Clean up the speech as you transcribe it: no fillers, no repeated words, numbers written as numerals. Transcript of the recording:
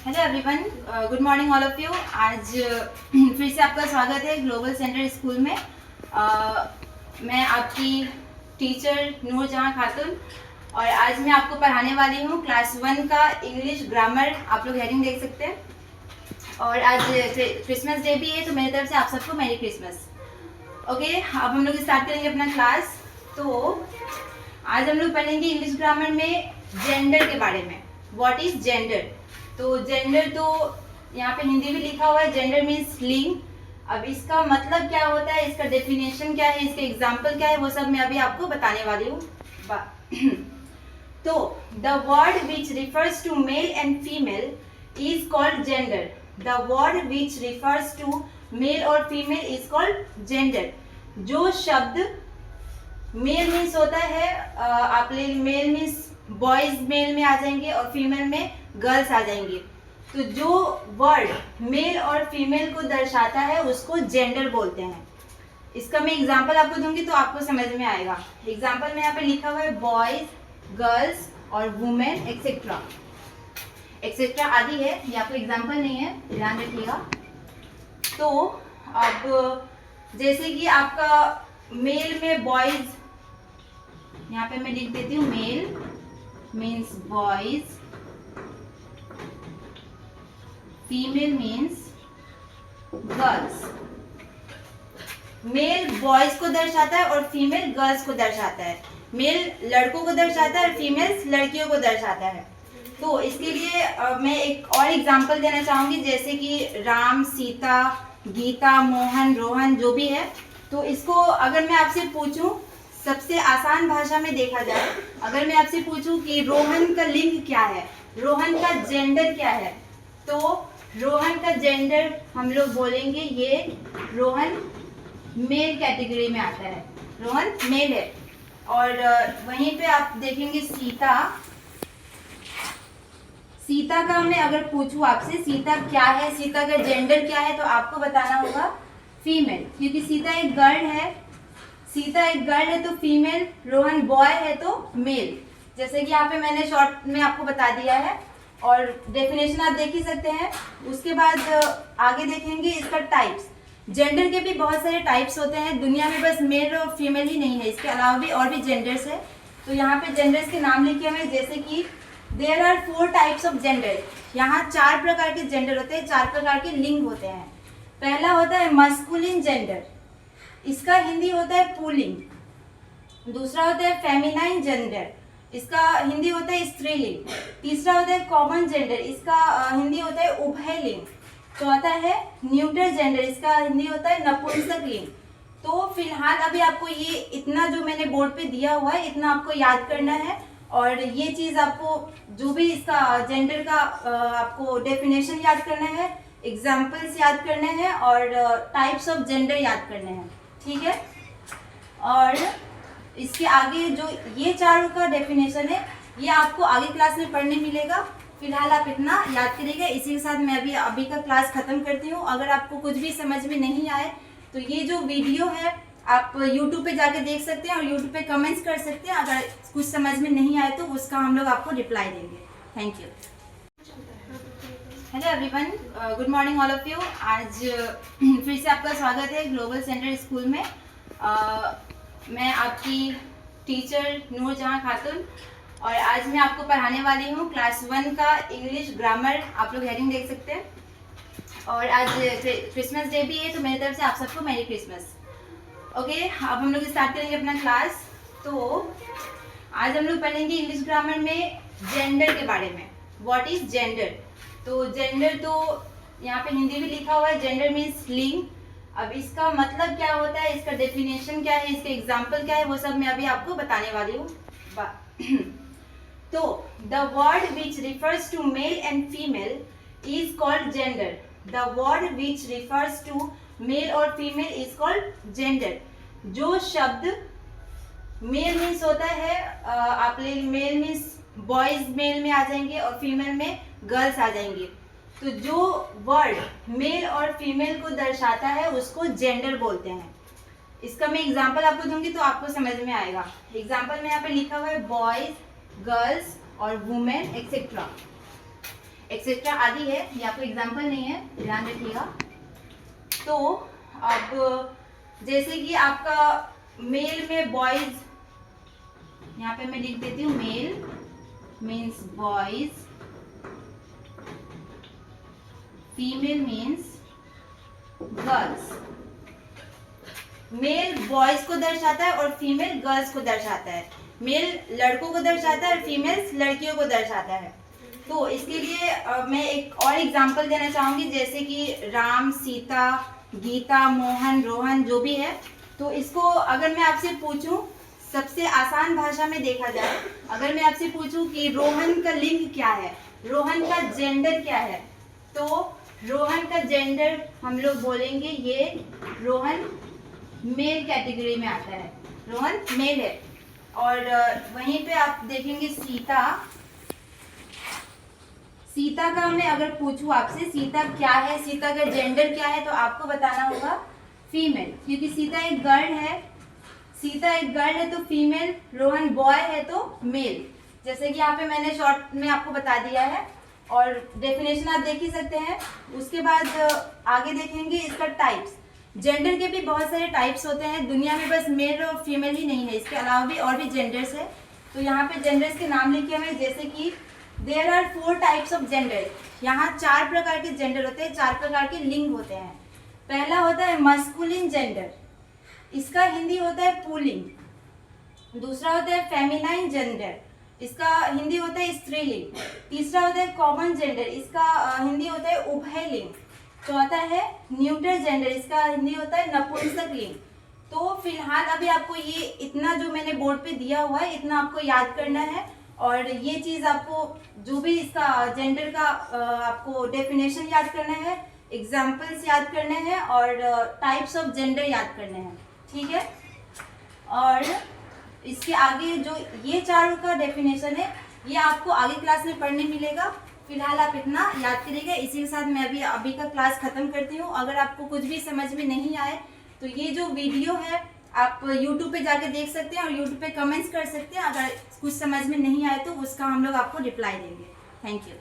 Hello everyone, good morning all of you. आज फिर से आपका स्वागत है ग्लोबल सेंटर स्कूल में। मैं आपकी टीचर नूर जहां खातून और आज मैं आपको पढ़ाने वाली हूं क्लास 1 का इंग्लिश ग्रामर। आप लोग हेडिंग देख सकते हैं और आज क्रिसमस डे भी है, तो मेरी तरफ से आप सबको मैरी क्रिसमस। ओके, अब हम लोग स्टार्ट करेंगे अपना क्लास। तो आज हम लोग पढ़ेंगे इंग्लिश ग्रामर में जेंडर के बारे में। What is gender? तो जेंडर तो यहाँ पे हिंदी में लिखा हुआ है, जेंडर मीन्स लिंग। अब इसका मतलब क्या होता है, इसका डेफिनेशन क्या है, इसके एग्जाम्पल क्या है, वो सब मैं अभी आपको बताने वाली हूँ। तो the word which refers to male and female is called gender. The word which refers to male और फीमेल इज कॉल्ड जेंडर। जो शब्द मेल मीन्स होता है, आप ले मेल मीन्स बॉयज मेल में आ जाएंगे और फीमेल में गर्ल्स आ जाएंगे। तो जो वर्ड मेल और फीमेल को दर्शाता है उसको जेंडर बोलते हैं। इसका मैं एग्जांपल आपको दूंगी तो आपको समझ में आएगा। एग्जांपल में यहाँ पे लिखा हुआ है बॉयज, गर्ल्स और वुमेन एक्सेट्रा। एक्सेट्रा आदि है, ये आपको एग्जांपल नहीं है, ध्यान रखिएगा। तो अब जैसे कि आपका मेल में बॉयज, यहाँ पे मैं लिख देती हूँ male means boys, female means girls. Male boys को दर्शाता है और फीमेल गर्ल्स को दर्शाता है। मेल लड़कों को दर्शाता है और फीमेल लड़कियों को दर्शाता है। तो इसके लिए मैं एक और एग्जांपल देना चाहूंगी, जैसे कि राम, सीता, गीता, मोहन, रोहन, जो भी है। तो इसको अगर मैं आपसे पूछूं, सबसे आसान भाषा में देखा जाए, अगर मैं आपसे पूछूं कि रोहन का लिंग क्या है, रोहन का जेंडर क्या है, तो रोहन का जेंडर हम लोग बोलेंगे ये रोहन मेल कैटेगरी में आता है, रोहन मेल है। और वहीं पे आप देखेंगे सीता, सीता का मैं अगर पूछूं आपसे सीता क्या है, सीता का जेंडर क्या है, तो आपको बताना होगा फीमेल, क्योंकि सीता एक गर्ल है। सीता एक गर्ल है तो फीमेल, रोहन बॉय है तो मेल। जैसे कि यहाँ पे मैंने शॉर्ट में आपको बता दिया है और डेफिनेशन आप देख ही सकते हैं। उसके बाद आगे देखेंगे इसका टाइप्स। जेंडर के भी बहुत सारे टाइप्स होते हैं दुनिया में, बस मेल और फीमेल ही नहीं है, इसके अलावा भी और भी जेंडर्स है। तो यहाँ पे जेंडर्स के नाम लिखे हुए हैं, जैसे कि there are 4 types of gender. यहाँ 4 प्रकार के जेंडर होते हैं, 4 प्रकार के लिंग होते हैं। पहला होता है मस्कुलिन जेंडर, इसका हिंदी होता है पुल्लिंग। दूसरा होता है फेमिनाइन जेंडर, इसका हिंदी होता है स्त्रीलिंग। तीसरा होता है कॉमन जेंडर, इसका हिंदी होता है उभयलिंग। चौथा है न्यूट्रल जेंडर, इसका हिंदी होता है नपुंसक लिंग। तो फिलहाल अभी आपको ये इतना जो मैंने बोर्ड पे दिया हुआ है, इतना आपको याद करना है। और ये चीज़ आपको जो भी इसका जेंडर का आपको डेफिनेशन याद करना है, एग्जाम्पल्स याद करने हैं और टाइप्स ऑफ जेंडर याद करने हैं, ठीक है। और इसके आगे जो ये चारों का डेफिनेशन है, ये आपको आगे क्लास में पढ़ने मिलेगा। फिलहाल आप इतना याद करिएगा। इसी के साथ मैं अभी का क्लास खत्म करती हूँ। अगर आपको कुछ भी समझ में नहीं आए तो ये जो वीडियो है आप YouTube पे जाके देख सकते हैं और YouTube पे कमेंट्स कर सकते हैं। अगर कुछ समझ में नहीं आए तो उसका हम लोग आपको रिप्लाई देंगे। Thank you. Hello everyone, good morning all of you. आज फिर से आपका स्वागत है ग्लोबल सेंटर स्कूल में। मैं आपकी टीचर नूर जहां खातून और आज मैं आपको पढ़ाने वाली हूँ क्लास 1 का इंग्लिश ग्रामर। आप लोग हेडिंग देख सकते हैं और आज क्रिसमस डे भी है, तो मेरी तरफ से आप सबको मैरी क्रिसमस। ओके, अब हम लोग स्टार्ट करेंगे अपना क्लास। तो आज हम लोग पढ़ेंगे इंग्लिश ग्रामर में जेंडर के बारे में। What is gender? तो जेंडर तो यहाँ पे हिंदी में लिखा हुआ है, जेंडर मीन्स लिंग। अब इसका मतलब क्या होता है, इसका डेफिनेशन क्या है, इसके एग्जाम्पल क्या है, वो सब मैं अभी आपको बताने वाली हूँ। तो the word which refers to male and female is called gender. The word which refers to male और फीमेल इज कॉल्ड जेंडर। जो शब्द मेल मीन्स होता है, आप ले मेल मीन्स बॉयज मेल में आ जाएंगे और फीमेल में गर्ल्स आ जाएंगे। तो जो वर्ड मेल और फीमेल को दर्शाता है उसको जेंडर बोलते हैं। इसका मैं एग्जांपल आपको दूंगी तो आपको समझ में आएगा। एग्जांपल में यहाँ पे लिखा हुआ है बॉयज, गर्ल्स और वुमेन एक्सेट्रा। एक्सेट्रा आदि है, ये आपको एग्जाम्पल नहीं है, ध्यान रखिएगा। तो अब जैसे कि आपका मेल में बॉयज, यहाँ पे मैं लिख देती हूँ male means boys, female means girls. Male boys को दर्शाता है और फीमेल गर्ल्स को दर्शाता है। मेल लड़कों को दर्शाता है और फीमेल्स लड़कियों को दर्शाता है। तो इसके लिए मैं एक और एग्जांपल देना चाहूँगी, जैसे कि राम, सीता, गीता, मोहन, रोहन, जो भी है। तो इसको अगर मैं आपसे पूछूं, सबसे आसान भाषा में देखा जाए, अगर मैं आपसे पूछूं कि रोहन का लिंग क्या है, रोहन का जेंडर क्या है, तो रोहन का जेंडर हम लोग बोलेंगे ये रोहन मेल कैटेगरी में आता है, रोहन मेल है। और वहीं पे आप देखेंगे सीता, सीता का मैं अगर पूछूं आपसे सीता क्या है, सीता का जेंडर क्या है, तो आपको बताना होगा फीमेल, क्योंकि सीता एक गर्ल है। सीता एक गर्ल है तो फीमेल, रोहन बॉय है तो मेल। जैसे कि यहाँ पे मैंने शॉर्ट में आपको बता दिया है और डेफिनेशन आप देख ही सकते हैं। उसके बाद आगे देखेंगे इसका टाइप्स। जेंडर के भी बहुत सारे टाइप्स होते हैं दुनिया में, बस मेल और फीमेल ही नहीं है, इसके अलावा भी और भी जेंडर्स है। तो यहाँ पे जेंडर्स के नाम लिखे हुए, जैसे कि there are 4 types of gender. यहाँ 4 प्रकार के जेंडर होते हैं, 4 प्रकार के लिंग होते हैं। पहला होता है मस्कुलिन जेंडर, इसका हिंदी होता है पुल्लिंग। दूसरा होता है फेमिनाइन जेंडर, इसका हिंदी होता है स्त्रीलिंग। तीसरा होता है कॉमन जेंडर, इसका हिंदी होता है उभयलिंग। चौथा है न्यूट्रल जेंडर, इसका हिंदी होता है नपुंसकलिंग। तो फिलहाल अभी आपको ये इतना जो मैंने बोर्ड पे दिया हुआ है, इतना आपको याद करना है। और ये चीज़ आपको जो भी इसका जेंडर का आपको डेफिनेशन याद करना है, एग्जाम्पल्स याद करने हैं और टाइप्स ऑफ जेंडर याद करने हैं, ठीक है। और इसके आगे जो ये 4 का डेफिनेशन है, ये आपको आगे क्लास में पढ़ने मिलेगा। फिलहाल आप इतना याद करिएगा। इसी के साथ मैं अभी का क्लास ख़त्म करती हूँ। अगर आपको कुछ भी समझ में नहीं आए तो ये जो वीडियो है आप YouTube पे जाकर देख सकते हैं और YouTube पे कमेंट्स कर सकते हैं। अगर कुछ समझ में नहीं आए तो उसका हम लोग आपको रिप्लाई देंगे। Thank you.